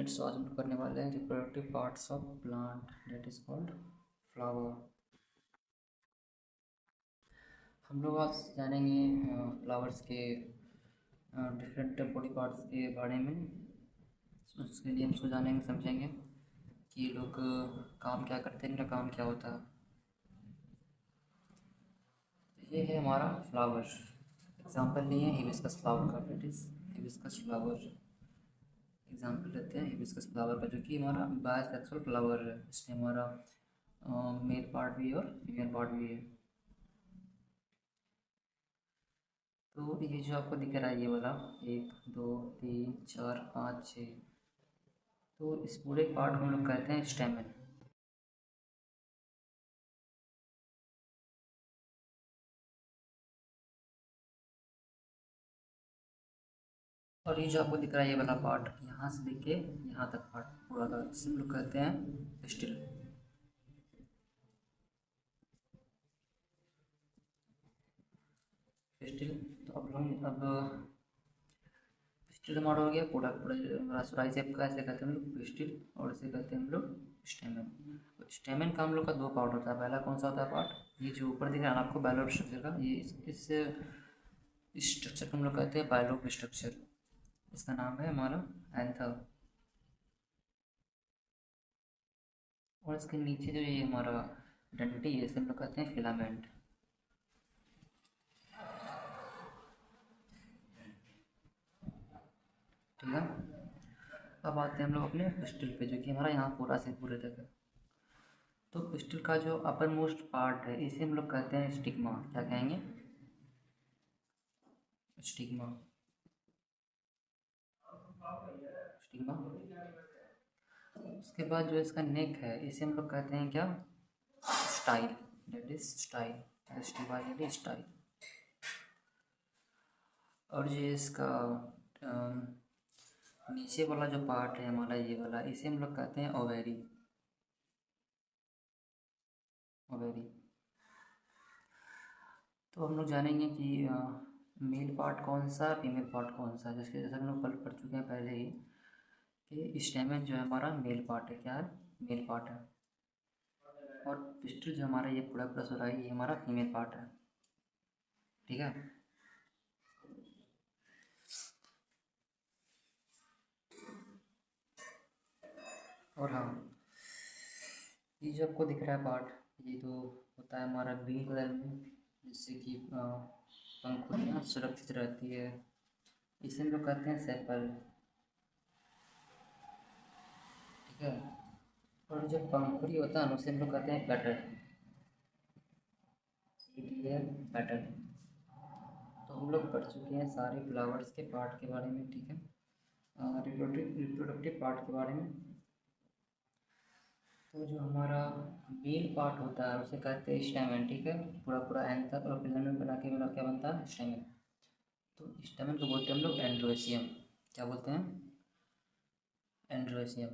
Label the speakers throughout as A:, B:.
A: Students, आज हम करने वाले हैं reproductive parts of plant that is called flower. हम लोग आज जानेंगे फ्लावर्स के डिफरेंट बॉडी पार्ट्स के बारे में। उसके लिए हम उसको जानेंगे, समझेंगे कि ये लोग काम क्या करते हैं, इनका काम क्या होता है। तो ये है हमारा फ्लावर। एग्जाम्पल लिए हैं हिबिस्कस फ्लावर का, that is hibiscus flower. Example लेते हैं हिबिस्कस फ्लावर का, जो कि हमारा बायसेक्सुअल फ्लावर है। इसमें हमारा मेल पार्ट भी है और फीमेल पार्ट भी है। तो ये जो आपको दिख रहा है ये वाला 1 2 3 4 5 6, तो इस पूरे पार्ट को हम लोग कहते हैं स्टेमन। और ये जो आपको दिख रहा है ये वाला पार्ट, यहाँ से लेके यहाँ तक पार्ट पूरा का, इसे हम लोग कहते हैं पिस्टिल। पिस्टिल। तो अब पिस्टिल हमारा हो गया पूरा पूरा सुराई शेप का, ऐसे कहते हैं हम लोग पिस्टिल, और इसे कहते हैं हम लोग स्टेमन। तो स्टेमन का हम लोग का दो पार्ट होता है। पहला कौन सा होता है पार्ट, ये जो ऊपर दिख रहा है ना आपको बायलोब स्ट्रक्चर का, ये इस स्ट्रक्चर को हम लोग कहते हैं बायलोब स्ट्रक्चर। इसका नाम है हमारा एंथर। और इसके नीचे जो ये हमारा डंडी है, इसे हम लोग कहते हैं फिलामेंट। ठीक है। अब आते हैं हम लोग अपने पिस्टल पे, जो कि हमारा यहाँ पूरा से पूरे तक है। तो पिस्टल का जो अपर मोस्ट पार्ट है, इसे हम लोग कहते हैं स्टिग्मा। क्या कहेंगे, स्टिग्मा। स्टिग्मा। उसके बाद जो इसका नेक है, इसे हम लोग कहते हैं क्या, style. That is style, style. और ये इसका नीचे वाला जो पार्ट है हमारा ये वाला, इसे हम लोग कहते हैं ओवेरी। ओवेरी। तो हम लोग जानेंगे कि मेल पार्ट कौन सा, फीमेल पार्ट कौन सा। जैसे हम लोग पढ़ चुके हैं पहले ही कि स्टेमन जो है हमारा मेल पार्ट है। क्या है, मेल पार्ट है। और पिस्टल जो हमारा ये पूरा पूरा सुराही, ये हमारा फीमेल पार्ट है। ठीक है। और हाँ, ये जो आपको दिख रहा है पार्ट, ये तो होता है हमारा ग्रीन कलर में, जिससे कि पंखुड़ियाँ सुरक्षित रहती है। इसे हम लोग कहते हैं सेपल। ठीक है। और जो पंखुड़ी होता है ना, उसे हम लोग कहते हैं पेटल। पेटल। तो हम लोग पढ़ चुके हैं सारे फ्लावर्स के पार्ट के बारे में। ठीक है। रिप्रोडक्टिव पार्ट के बारे में। तो जो हमारा मेल पार्ट होता है उसे कहते हैं स्टेमन। ठीक है। पूरा पूरा एंथर और फिलामेंट बना के मेरा क्या बनता है, स्टेमन। तो स्टेमन को बोलते हैं हम लोग एंड्रोसियम। क्या बोलते हैं, एंड्रोसियम।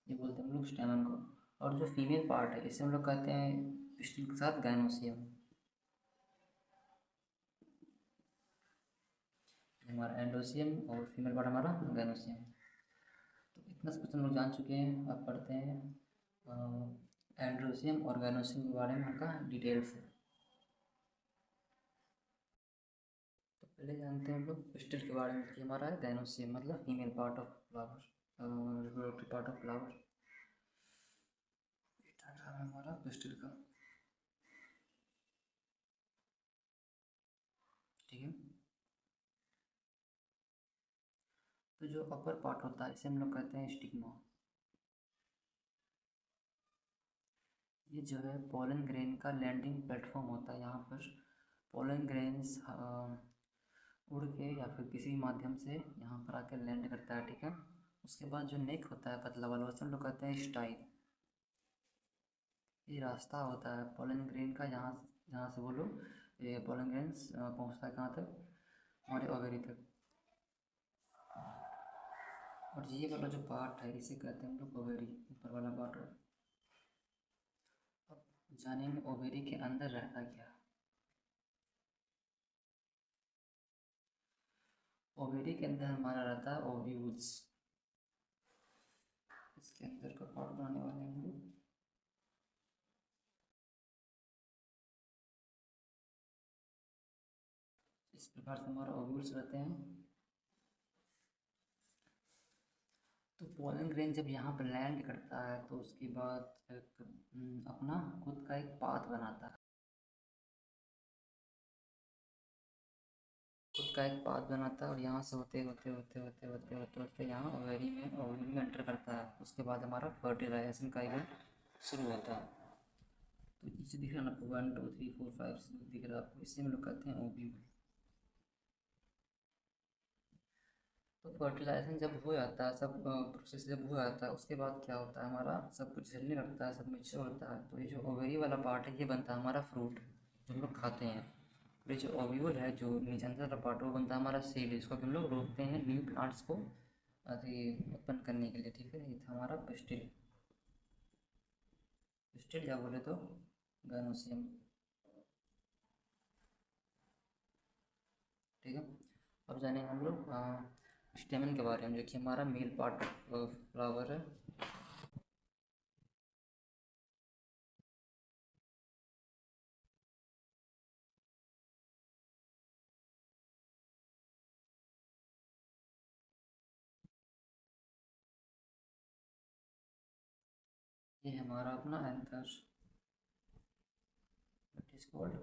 A: ये बोलते हैं हम लोग स्टेमन को। और जो फीमेल पार्ट है, इसे हम लोग कहते हैं पिस्टिल के साथ गाइनोसियम। हमारा एंडोसियम और फीमेल पार्ट हमारा गाइनोसियम। तो इतना सब कुछ हम लोग जान चुके हैं। अब पढ़ते हैं एंड्रोसियम और गाइनोसियम के बारे में हल्का डिटेल से। तो पहले जानते हैं हम लोग पिस्टिल के बारे में कि हमारा है गाइनोसियम, मतलब female part of flower, reproductive part of flower. हमारा पिस्टिल का। ठीक है। तो जो अपर पार्ट होता है, इसे हम लोग कहते हैं स्टिग्मा। ये जो है पोलन ग्रेन का लैंडिंग प्लेटफॉर्म होता है। यहाँ पर पोलन ग्रेन्स उड़ के या फिर किसी भी माध्यम से यहाँ पर आकर लैंड करता है। ठीक है। उसके बाद जो नेक होता है पतला वाला, उसे हम लोग कहते हैं स्टाइल। ये रास्ता होता है पोलन ग्रेन का, जहाँ से वो लोग, ये पोलन ग्रेन्स पहुँचता है कहाँ तक, हमारे ओवेरी तक। और ये वाला जो पार्ट है, इसे कहते हैं हम लोग ओवेरी, ऊपर वाला पार्ट। अब जानेंगे ओवेरी के अंदर रहता क्या। ओवेरी के अंदर हमारा रहता है ओव्यूल्स। इसके अंदर का पार्ट बनाने वाले हैं हम लोग। इस प्रकार से हमारा ओव्यूल्स रहते हैं। तो पोलन ग्रेन जब यहाँ पर लैंड करता है तो उसके बाद एक अपना खुद का एक पाथ बनाता है। खुद का एक पाथ बनाता है और यहाँ से होते होते होते होते होते होते होते यहाँ ओवेरी में एंटर करता है। उसके बाद हमारा फर्टिलाइजेशन का इवेंट शुरू होता है। तो नीचे दिख रहा है आपको 1 2 3 4 5 6 दिख रहा है आपको, इसे हम लोग कहते हैं ओव्यूल। तो फर्टिलाइजेशन जब हो जाता है, सब प्रोसेस जब हो जाता है, उसके बाद क्या होता है, हमारा सब कुछ झलने लगता है, सब मैच्योर होता है। तो ये जो ओवेरी वाला पार्ट है ये बनता है हमारा फ्रूट जो हम लोग खाते हैं। ये जो ओव्यूल है जो नीचे अंदर वाला पार्ट वो बनता है हमारा सीड, जिसको हम लोग रोकते हैं न्यू प्लांट्स को अभी उत्पन्न करने के लिए। ठीक है, ये था हमारा पिस्टिल। पिस्टिल या बोले तो गैनोसियम। ठीक है, अब जानेंगे हम लोग स्टेमन के बारे में, जो कि हमारा मेल पार्ट ऑफ फ्लावर है। ये हमारा अपना anther, it is called,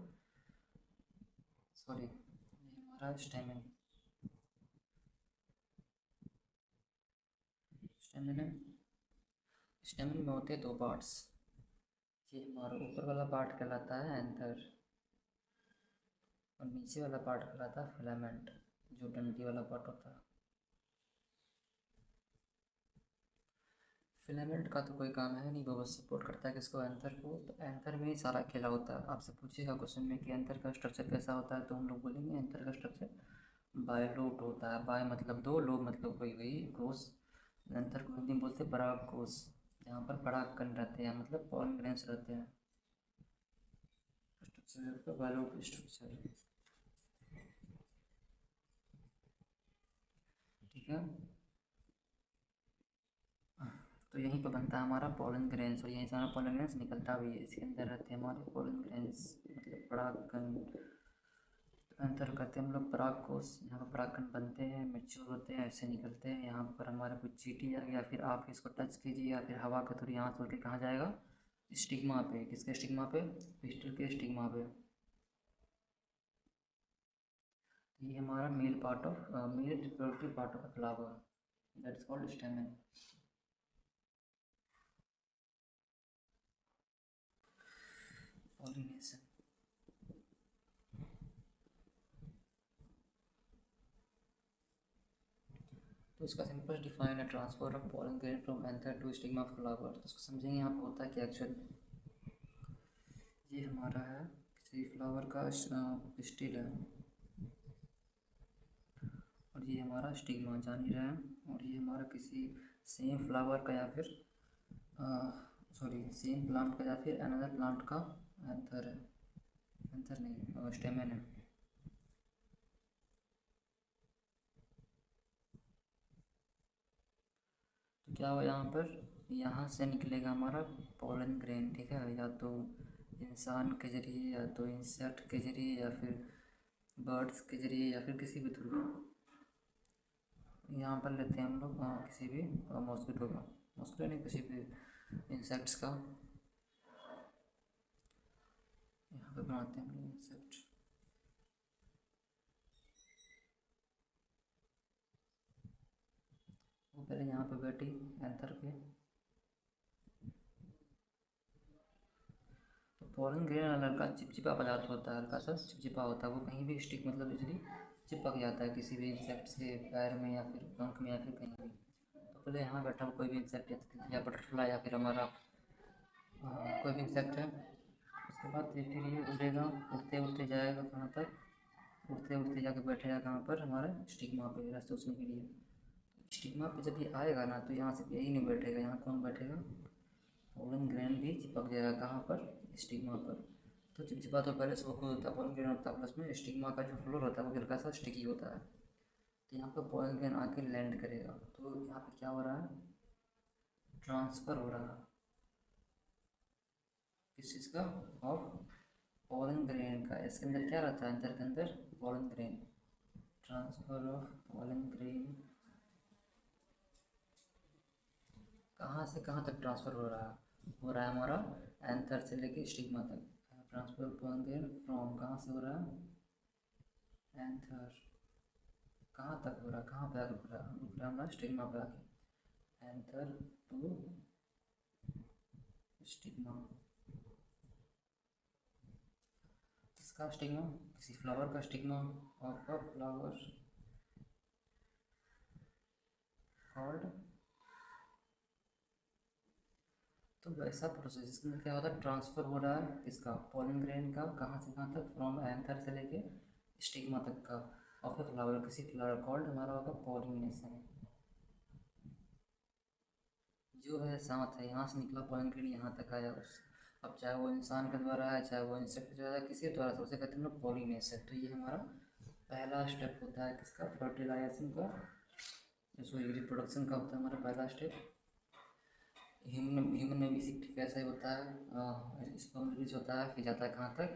A: sorry, ये हमारा स्टेमन। स्टेमन है, स्टेमन में होते हैं दो पार्ट्स। ये हमारा ऊपर वाला पार्ट कहलाता है एंथर और नीचे वाला पार्ट कहलाता है फिलामेंट, जो डंडी वाला पार्ट होता है। फिलामेंट का तो कोई काम है नहीं, वो बस सपोर्ट करता है किसको, एंथर को। तो एंथर में ही सारा खेला होता है। आपसे पूछेगा क्वेश्चन में कि एंथर का स्ट्रक्चर कैसा होता है, तो हम लोग बोलेंगे एंथर का स्ट्रक्चर बायलोट होता है। बाय मतलब दो, लोब मतलब वही वही, कोष। एंथर को हिंदी में बोलते हैं पराग कोष, जहाँ पर परागकण रहते हैं, मतलब पॉलन ग्रेन्स रहते हैं। स्ट्रक्चर का बायलोट स्ट्रक्चर। ठीक है, तो यहीं पर बनता है हमारा पोलन ग्रेन्स और यहीं से हमारा पोलन ग्रेन्स निकलता भी है। इसके अंदर रहते हैं हमारे पोलन ग्रेन्स, मतलब परागकण। अंतर करते हैं हम लोग पराग कोष, यहाँ पर परागकण बनते हैं, मैच्योर होते हैं, ऐसे निकलते हैं। यहाँ पर हमारा कुछ चीटी आ गया, फिर आप इसको टच कीजिए या फिर हवा के थ्रू यहाँ से होकर कहाँ जाएगा, स्टिग्मा पे। किसके स्टिग्मा पे, पिस्टिल के स्टिग्मा पे। ये हमारा male part of male reproductive part of flower, that's called stamen. Pollination, तो इसका सिंपल डिफाइन है, transfer of pollen grain from anther to stigma of flower. तो उसको समझेंगे यहाँ पर होता है क्या एक्चुअल। ये हमारा है किसी फ्लावर का स्टिल है और ये हमारा स्टिग्मा, जान ही रहे हैं। और ये हमारा किसी सेम फ्लावर का या फिर सॉरी सेम प्लांट का या फिर अनदर प्लांट का एंथर है, एंथर नहीं स्टेमन है। तो क्या हो यहाँ पर, यहाँ से निकलेगा हमारा पोलन ग्रेन। ठीक है, या तो इंसान के जरिए या तो इंसेक्ट के जरिए या फिर बर्ड्स के जरिए या फिर किसी भी थ्रू। यहाँ पर लेते हैं हम लोग किसी भी मॉस्किटो का, मॉस्किटो नहीं, किसी भी इंसेक्ट्स का। यहाँ पे बनाते हैं हम लोग इंसेक्ट। वो पहले यहाँ पे बैठी एंथर पे। तो पोलन ग्रेन हल्का चिपचिपा पदार्थ होता है, हल्का सा चिपचिपा होता है, वो कहीं भी स्टिक मतलब इजली चिपक जाता है किसी भी इंसेक्ट के पैर में या फिर पंख में या फिर कहीं भी। तो पहले यहाँ बैठा हुआ कोई भी इंसेक्ट या बटरफ्लाई या फिर हमारा कोई भी इंसेक्ट है, उसके बाद फिर ये उड़ेगा, उड़ते उड़ते जाएगा कहाँ तक, उड़ते उड़ते जाके बैठेगा कहाँ पर, हमारे स्टिग्मा पे रास्ते उसने के लिए। स्टिग्मा पे जब ये आएगा ना तो यहाँ से यही नहीं बैठेगा, यहाँ कौन बैठेगा, पोलन ग्रेन भी चिपक जाएगा कहाँ पर, स्टिग्मा पर। तो चिपचिपा तो पहले से वो खुद होता है, पोलन ग्रेन होता है, प्लस में स्टिग्मा का जो फ्लोर होता है वो हल्का सा स्टिकी होता है। तो यहाँ पे पोलन ग्रेन आके लैंड करेगा, तो यहाँ पे क्या हो रहा है, ट्रांसफ़र हो रहा है किस चीज़ का, ऑफ पोलन ग्रेन का। इसके अंदर क्या रहता है, अंदर के अंदर pollen grain, transfer of pollen grain कहाँ से कहाँ तक ट्रांसफ़र हो रहा है हमारा एंथर से लेके स्टिग्मा तक। Transfer of pollen grain from कहाँ से हो रहा है, एंथर, कहाँ तक हो रहा है, कहाँ पे आके रुक रहा है हमारा स्टिग्मा पे आके, एंथर टू स्टिग्मा। किसका स्टिग्मा, किसी फ्लावर का stigma, of a flower called. तो वैसा प्रोसेस इसके अंदर क्या होता है, ट्रांसफ़र हो रहा है किसका, पोलन ग्रेन का, कहाँ से कहाँ तक, फ्रॉम एंथर से लेके स्टिग्मा तक का, ऑफ ए फ्लावर, किसी फ्लावर कॉल्ड हमारा होगा पॉलिनेशन। जो है साथ है, यहाँ से निकला पोलन ग्रेन यहाँ तक आया उस, अब चाहे वो इंसान के द्वारा है, चाहे वो इंसेक्ट के द्वारा, किसी द्वारा से, उसे कहते हैं हम लोग पॉलिनेशन। तो ये हमारा पहला स्टेप होता है किसका, फर्टिलाइजेशन का, सॉरी रिप्रोडक्शन का होता है हमारा पहला स्टेप। ह्यूमन में भी ठीक ऐसा ही होता है, स्पर्म रिलीज होता है, फिर जाता है कहाँ तक,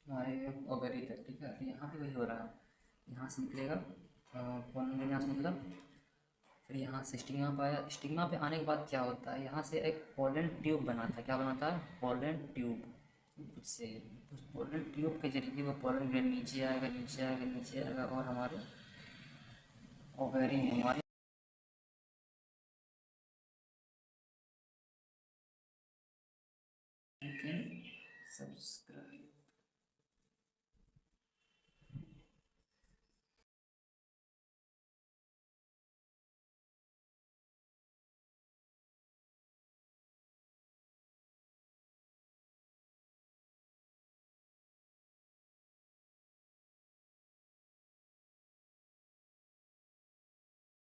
A: हमारे ओवरी तक, ठीक है। तो यहाँ भी वही हो रहा है, यहाँ से निकलेगा पोलन, यहाँ से मतलब, फिर यहाँ से स्टिग्मा पे आया, स्टिग्मा पे आने के बाद क्या होता है, यहाँ से एक पोलन ट्यूब बनाता है, क्या बनाता है, पोलन ट्यूब से, उस पोलन ट्यूब के जरिए वो पोलन ग्रेन नीचे आएगा, नीचे आएगा, नीचे आएगा, और हमारे ओवरी में हमारे you can subscribe।